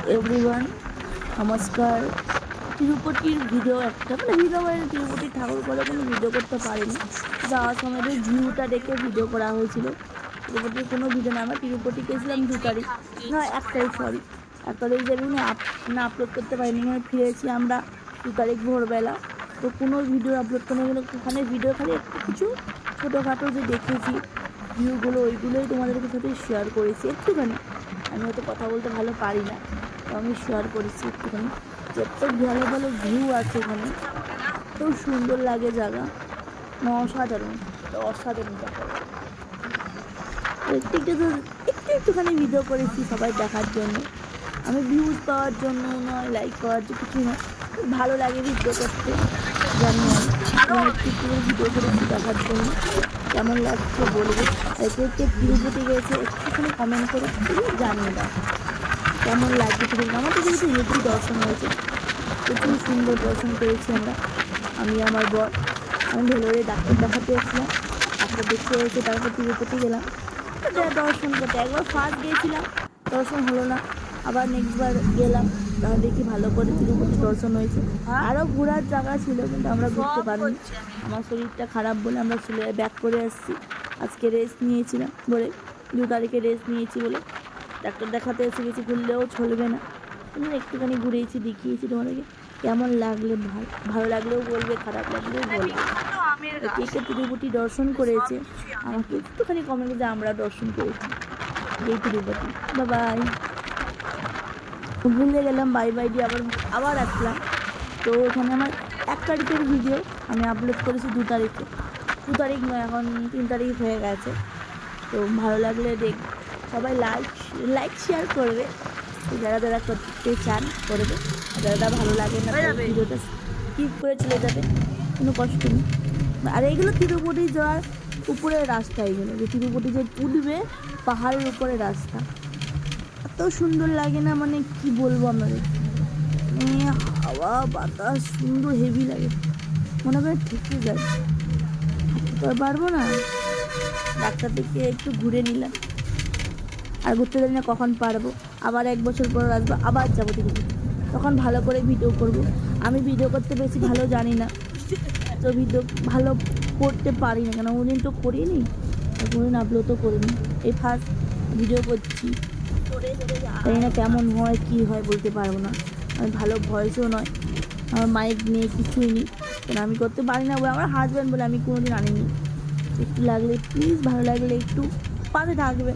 Everyone, নমস্কার। তিরুপতির video একটা video Tirupati ঠাকুর করে কোনো ভিডিও করতে পারিনি। যাওয়ার সময় যে ভিউটা দেখে ভিডিও করা হয়েছিল। তিরুপতির কোনো ভিডিও না, আমরা তিরুপতি গেছিলাম 2 তারিখ, না 1 তারিখ, সরি 1 তারিখ যাবি না আপলোড করতে পারিনি। ফিরেছি আমরা 2 তারিখ ভোরবেলা। তো কোনো ভিডিও আপলোড করে গেলে ওখানে ভিডিও খালি একটু কিছু ছোটোখাটো যে দেখেছি ভিউগুলো, ওইগুলোই তোমাদেরকে সাথে শেয়ার করেছি একটুখানি। আমি হয়তো কথা বলতে ভালো পারি না, তো আমি শেয়ার করেছি একটুখানি। যত ভালো ভালো ভিউ আছে ওখানে, এত সুন্দর লাগে জায়গা, অসাধারণ অসাধারণ জায়গা। একটুখানি ভিডিও করেছি সবাই দেখার জন্য। আমি ভিউজ পাওয়ার জন্য নয়, লাইক পাওয়ার জন্য কিছু নয়, ভালো লাগে ভিডিও করতে। জানি একটু ভিডিও করেছি দেখার জন্য। কেমন লাগছে বলবে, এতে তিরুপতি গেছে একটুখানি কমেন্ট করে জানিয়ে দাও কেমন লাগছে। আমাদের যেহেতু হেঁটেই দর্শন হয়েছে, প্রচুর সুন্দর দর্শন পেয়েছি আমরা। আমি আমার বর, আমি ভেলোরে ডাক্তার দেখাতে এসেছিলাম, ডাক্তার দেখতে এসে তারপর তিরুপতি গেলাম দর্শন করতে। একবার ফার্স্ট গিয়েছিলাম, দর্শন হলো না, আবার নেক্সটবার গেলাম, তাহলে দেখি ভালো করে তিরুপতি দর্শন হয়েছে। আরও ঘোরার জায়গা ছিল কিন্তু আমরা ঘুরতে পারিনি, আমার শরীরটা খারাপ বলে আমরা চলে ব্যাক করে এসেছি। আজকে রেস্ট নিয়েছিলাম বলে, 2 তারিখে রেস্ট নিয়েছি বলে ডাক্তার দেখাতে এসে গেছি, ঘুরলেও চলবে না। আমি একটুখানি ঘুরেছি, দেখিয়েছি তোমাদেরকে। কেমন লাগলে ভালো লাগলেও বলবে, খারাপ লাগলেও বলবে। কে তিরুপতি দর্শন করেছে আমাকে একটুখানি কমেন্ট করে আমরা দর্শন করেছি এই তিরুপতি। বাই, ভুলে গেলাম বাই বাই দিয়ে আবার আসলাম। তো ওখানে আমার 1 তারিখের ভিডিও আমি আপলোড করেছি 2 তারিখে। 2 তারিখ নয়, এখন 3 তারিখ হয়ে গেছে। তো ভালো লাগলে সবাই লাইক শেয়ার করবে, যারা যারা করতে চান করবে, যারা ভালো লাগে না ভিডিওটা স্কিপ করে চলে যাবে, কোনো কষ্ট নেই। আর এইগুলো তিরুপতি যাওয়ার উপরের রাস্তা, এইগুলো যে তিরুপতি যে উঠবে পাহাড়ের উপরে রাস্তা, এত সুন্দর লাগে না, মানে কি বলবো আমাদের, হাওয়া বাতাস সুন্দর হেভি লাগে, মনে করে ঠিকই যায়। তো পারবো না, ডাক্তার থেকে একটু ঘুরে নিলাম, আর ঘুরতে জানি না কখন পারবো। আবার 1 বছর পর আসবো, আবার যাবো তিরুপতি, তখন ভালো করে ভিডিও করব। আমি ভিডিও করতে বেশি ভালো জানি না, তো ভিডিও ভালো করতে পারি না, কেন ওদিন তো করিনি, কোনোদিন আপলোডও করিনি, এই ফার্স্ট ভিডিও করছি। জানি না কেমন হয় কি হয় বলতে পারবো না। আমি ভালো ভয়েসও নয়, আমার মাইক নিয়ে কিছুই নেই, কেন আমি করতে পারি না বলে, আমার হাজব্যান্ড বলে আমি কোনোদিন আনিনি। একটু লাগলে প্লিজ, ভালো লাগলে একটু পাশে থাকবে।